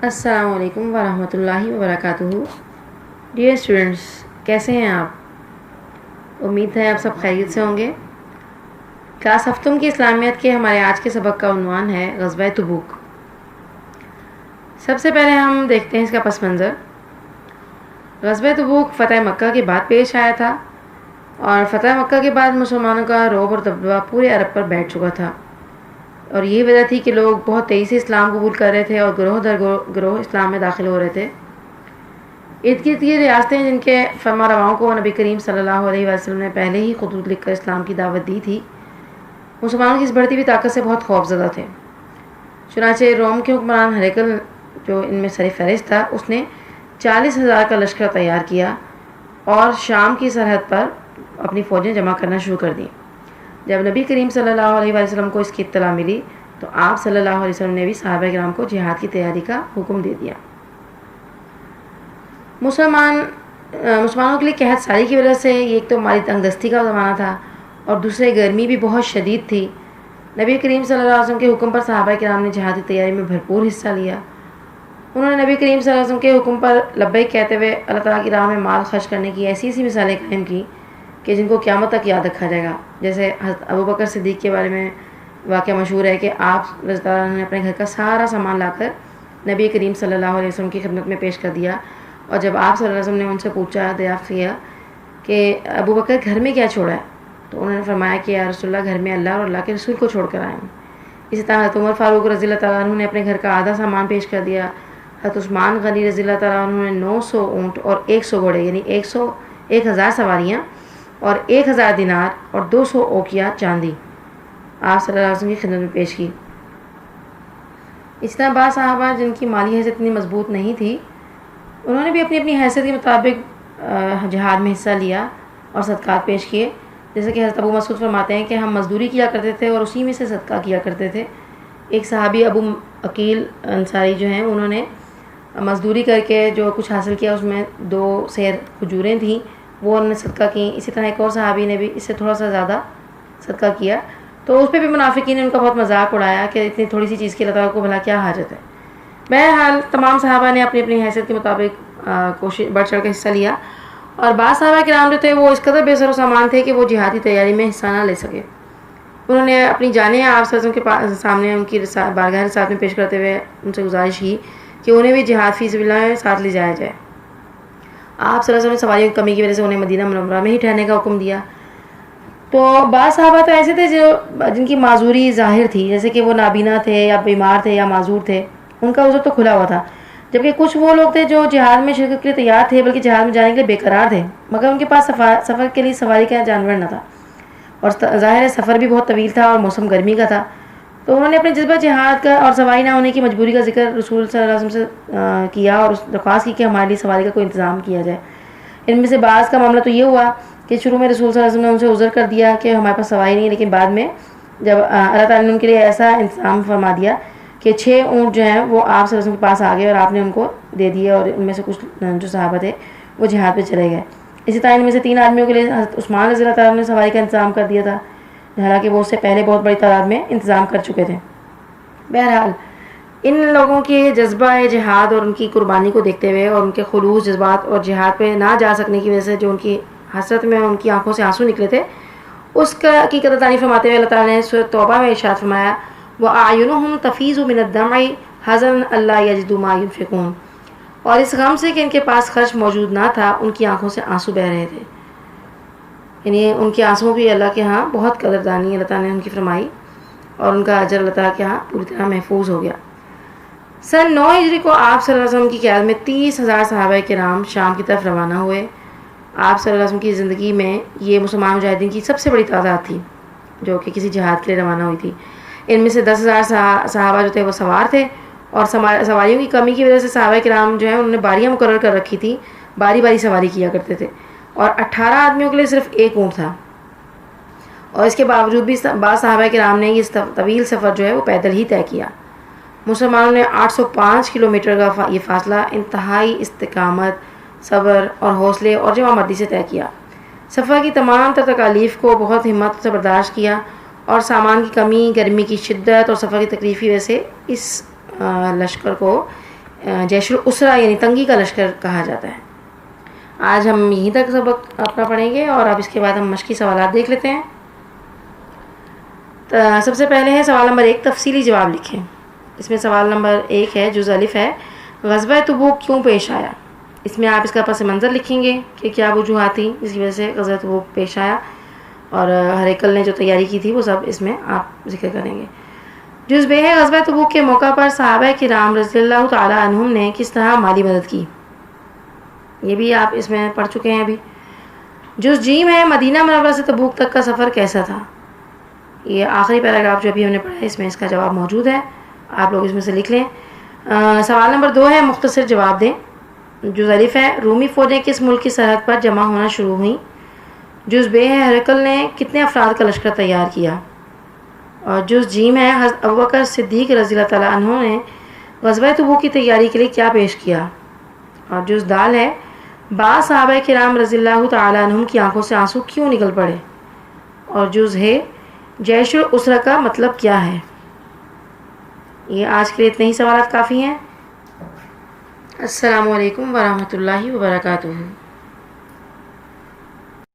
السلام علیکم ورحمۃ اللہ وبرکاتہ۔ ڈیئر اسٹوڈنٹس، کیسے ہیں آپ؟ امید ہے آپ سب خیریت سے ہوں گے۔ کلاس ہفتم کی اسلامیات کے ہمارے آج کے سبق کا عنوان ہے غزوہ تبوک۔ سب سے پہلے ہم دیکھتے ہیں اس کا پس منظر۔ غزوہ تبوک فتح مکہ کے بعد پیش آیا تھا، اور فتح مکہ کے بعد مسلمانوں کا رعب اور دبدبہ پورے عرب پر بیٹھ چکا تھا، اور یہی وجہ تھی کہ لوگ بہت تیزی سے اسلام قبول کر رہے تھے اور گروہ در گروہ اسلام میں داخل ہو رہے تھے۔ ارد گرد کی ریاستیں جن کے فرما رواؤں کو نبی کریم صلی اللہ علیہ وسلم نے پہلے ہی خطوط لکھ کر اسلام کی دعوت دی تھی، مسلمانوں کی اس بڑھتی ہوئی طاقت سے بہت خوف زدہ تھے۔ چنانچہ روم کے حکمران ہرقل، جو ان میں سر فہرست تھا، اس نے 40,000 کا لشکر تیار کیا اور شام کی سرحد پر اپنی فوجیں جمع کرنا شروع کر دیں۔ جب نبی کریم صلی اللہ علیہ وسلم کو اس کی اطلاع ملی تو آپ صلی اللہ علیہ وسلم نے بھی صحابہ کرام کو جہاد کی تیاری کا حکم دے دیا۔ مسلمانوں کے لیے قحط ساری کی وجہ سے یہ ایک تو مالی تنگ دستی کا زمانہ تھا، اور دوسرے گرمی بھی بہت شدید تھی۔ نبی کریم صلی اللہ علیہ وسلم کے حکم پر صحابہ کرام نے جہاد کی تیاری میں بھرپور حصہ لیا۔ انہوں نے نبی کریم صلی اللہ علیہ وسلم کے حکم پر لبیک کہتے ہوئے اللہ تعالیٰ کی راہ میں مال خرچ کرنے کی ایسی مثالیں قائم کی کہ جن کو قیامت تک یاد رکھا جائے گا۔ جیسے حضرت ابو بکر صدیق کے بارے میں واقعہ مشہور ہے کہ آپ رضی اللہ عنہ نے اپنے گھر کا سارا سامان لا کر نبی کریم صلی اللہ علیہ وسلم کی خدمت میں پیش کر دیا، اور جب آپ صلی اللہ علیہ وسلم نے ان سے پوچھا، دریافت کیا کہ ابو بکر گھر میں کیا چھوڑا ہے، تو انہوں نے فرمایا کہ یا رسول اللہ، گھر میں اللہ اور اللہ کے رسول کو چھوڑ کر آئے ہیں۔ اسی طرح حضرت عمر فاروق رضی اللہ تعالیٰ عنہ نے اپنے گھر کا آدھا سامان پیش کر دیا۔ حضرت عثمان غنی رضی اللہ تعالیٰ عنہ نے 900 اونٹ اور 100 گھوڑے، یعنی 1000 سواریاں اور 1000 دینار اور 200 اوقیہ چاندی آپ صلی اللہ علیہ وسلم کی خدمت میں پیش کی۔ اس طرح بعض صحابہ جن کی مالی حیثیت اتنی مضبوط نہیں تھی، انہوں نے بھی اپنی حیثیت کے مطابق جہاد میں حصہ لیا اور صدقات پیش کیے۔ جیسے کہ حضرت ابو مسعود فرماتے ہیں کہ ہم مزدوری کیا کرتے تھے اور اسی میں سے صدقہ کیا کرتے تھے۔ ایک صحابی ابو عقیل انصاری جو ہیں، انہوں نے مزدوری کر کے جو کچھ حاصل کیا اس میں 2 سیر کھجوریں تھیں، وہ انہوں نے صدقہ کیں۔ اسی طرح ایک اور صحابی نے بھی اس سے تھوڑا سا زیادہ صدقہ کیا، تو اس پہ بھی منافقین نے ان کا بہت مذاق اڑایا کہ اتنی تھوڑی سی چیز کی اللہ تعالیٰ کو بھلا کیا حاجت ہے۔ بہرحال تمام صحابہ نے اپنی حیثیت کے مطابق کوشش بڑھ چڑھ کے حصہ لیا، اور بعض صحابہ کرام جو تھے وہ اس قدر بے سر و سامان تھے کہ وہ جہادی تیاری میں حصہ نہ لے سکے۔ انہوں نے اپنی جانیں آپ صلی اللہ علیہ وسلم کے سامنے ان کی بارگاہ رسالت میں پیش کرتے ہوئے ان سے گزارش کی کہ انہیں بھی جہاد فی سبیل اللہ میں ساتھ لے جایا جائے۔ آپ صلی اللہ علیہ وسلم نے سواریوں کی کمی کی وجہ سے انہیں مدینہ منورہ میں ہی ٹھہرنے کا حکم دیا۔ تو بعض صحابہ تو ایسے تھے جن کی معذوری ظاہر تھی، جیسے کہ وہ نابینا تھے یا بیمار تھے یا معذور تھے، ان کا عذر تو کھلا ہوا تھا، جبکہ کچھ وہ لوگ تھے جو جہاد میں شرکت کے لیے تیار تھے، بلکہ جہاد میں جانے کے لیے بے قرار تھے، مگر ان کے پاس سفر کے لیے سواری کا جانور نہ تھا، اور ظاہر ہے سفر بھی بہت طویل تھا اور موسم گرمی کا تھا۔ تو انہوں نے اپنے جذبہ جہاد کا اور سواری نہ ہونے کی مجبوری کا ذکر رسول صلی اللہ علیہ وسلم سے کیا، اور درخواست کی کہ ہمارے لیے سواری کا کوئی انتظام کیا جائے۔ ان میں سے بعض کا معاملہ تو یہ ہوا کہ شروع میں رسول صلی اللہ علیہ وسلم نے ان سے عذر کر دیا کہ ہمارے پاس سواری نہیں ہے، لیکن بعد میں جب اللہ تعالیٰ نے ان کے لیے ایسا انتظام فرما دیا کہ 6 اونٹ جو ہیں وہ آپ صلی اللہ علیہ وسلم کے پاس آ گئے، اور آپ نے ان کو دے دیے، اور ان میں سے کچھ جو صحابہ تھے وہ جہاد پہ چلے گئے۔ اسی طرح ان میں سے 3 آدمیوں کے لیے حضرت عثمان رضی اللہ تعالیٰ نے سواری کا انتظام کر دیا تھا، حالانکہ وہ اس سے پہلے بہت بڑی تعداد میں انتظام کر چکے تھے۔ بہرحال ان لوگوں کے جذبہ جہاد اور ان کی قربانی کو دیکھتے ہوئے اور ان کے خلوص جذبات اور جہاد پہ نہ جا سکنے کی وجہ سے جو ان کی حسرت میں ان کی آنکھوں سے آنسو نکلے تھے، اس کی قدردانی فرماتے ہوئے اللہ تعالیٰ نے سورۃ توبہ میں ارشاد فرمایا، وَأَعْيُنُهُمْ تَفِيضُ مِنَ الدَّمْعِ حَزَنًا أَلَّا يَجِدُوا مَا يُنْفِقُونَ، اور اس غم سے کہ ان کے پاس خرچ موجود نہ تھا، ان کی آنکھوں سے آنسو بہہ رہے تھے۔ یعنی ان کے آنسوؤں بھی اللہ کے ہاں بہت قدردانی اللہ تعالیٰ نے ان کی فرمائی، اور ان کا اجر اللہ تعالیٰ کے ہاں پوری طرح محفوظ ہو گیا۔ سن 9 ہجری کو آپ صلی اللہ علیہ وسلم کی قیادت میں 30,000 صحابہ کرام شام کی طرف روانہ ہوئے۔ آپ صلی اللہ علیہ وسلم کی زندگی میں یہ مسلمان مجاہدین کی سب سے بڑی تعداد تھی جو کہ کسی جہاد کے لیے روانہ ہوئی تھی۔ ان میں سے 10,000 صحابہ جو تھے وہ سوار تھے، اور سواریوں کی کمی کی وجہ سے صحابہ کرام جو ہیں انہوں نے باریاں مقرر کر رکھی تھی، باری باری سواری کیا کرتے تھے، اور 18 آدمیوں کے لیے صرف 1 اونٹ تھا، اور اس کے باوجود بھی بعض صحابہ کرام نے یہ طویل سفر جو ہے وہ پیدل ہی طے کیا۔ مسلمانوں نے 805 کلومیٹر کا یہ فاصلہ انتہائی استقامت، صبر اور حوصلے اور جمع مردی سے طے کیا۔ سفر کی تمام تر تکالیف کو بہت ہمت سے برداشت کیا، اور سامان کی کمی، گرمی کی شدت اور سفر کی تکلیف کی وجہ سے اس لشکر کو جیش الاسرہ یعنی تنگی کا لشکر کہا جاتا ہے۔ آج ہم یہیں تک سبق اپنا پڑھیں گے اور اب اس کے بعد ہم مشقی سوالات دیکھ لیتے ہیں۔ سب سے پہلے ہے سوال نمبر 1، تفصیلی جواب لکھیں۔ اس میں سوال نمبر 1 ہے، جز الف ہے، غزوہ تبوک کیوں پیش آیا؟ اس میں آپ اس کا پس منظر لکھیں گے کہ کیا وجوہات تھیں جس کی وجہ سے غزوہ تبوک پیش آیا، اور ہریکل نے جو تیاری کی تھی وہ سب اس میں آپ ذکر کریں گے۔ جز ب ہے، غزوہ تبوک کے موقع پر صحابہ کرام رضی اللہ تعالی عنہم نے کس طرح مالی مدد کی؟ یہ بھی آپ اس میں پڑھ چکے ہیں ابھی۔ جز جیم ہے، مدینہ منورہ سے تبوک تک کا سفر کیسا تھا؟ یہ آخری پیراگراف جو ابھی ہم نے پڑھا ہے اس میں اس کا جواب موجود ہے، آپ لوگ اس میں سے لکھ لیں۔ سوال نمبر 2 ہے، مختصر جواب دیں۔ جز الف ہے، رومی فوجیں کس ملک کی سرحد پر جمع ہونا شروع ہوئیں؟ جز ب ہے، ہرقل نے کتنے افراد کا لشکر تیار کیا؟ اور جز جیم ہے، حضرت ابوبکر صدیق رضی اللہ تعالیٰ عنہ نے غزوہ تبوک کی تیاری کے لیے کیا پیش کیا؟ اور جز دال ہے، بعض صحابہ کرام رضی اللہ تعالیٰ عنہم کی آنکھوں سے آنسو کیوں نکل پڑے؟ اور جز ہے، جیش الاسرہ کا مطلب کیا ہے؟ یہ آج کے لیے اتنے ہی سوالات کافی ہیں۔ السلام علیکم ورحمۃ اللہ وبرکاتہ۔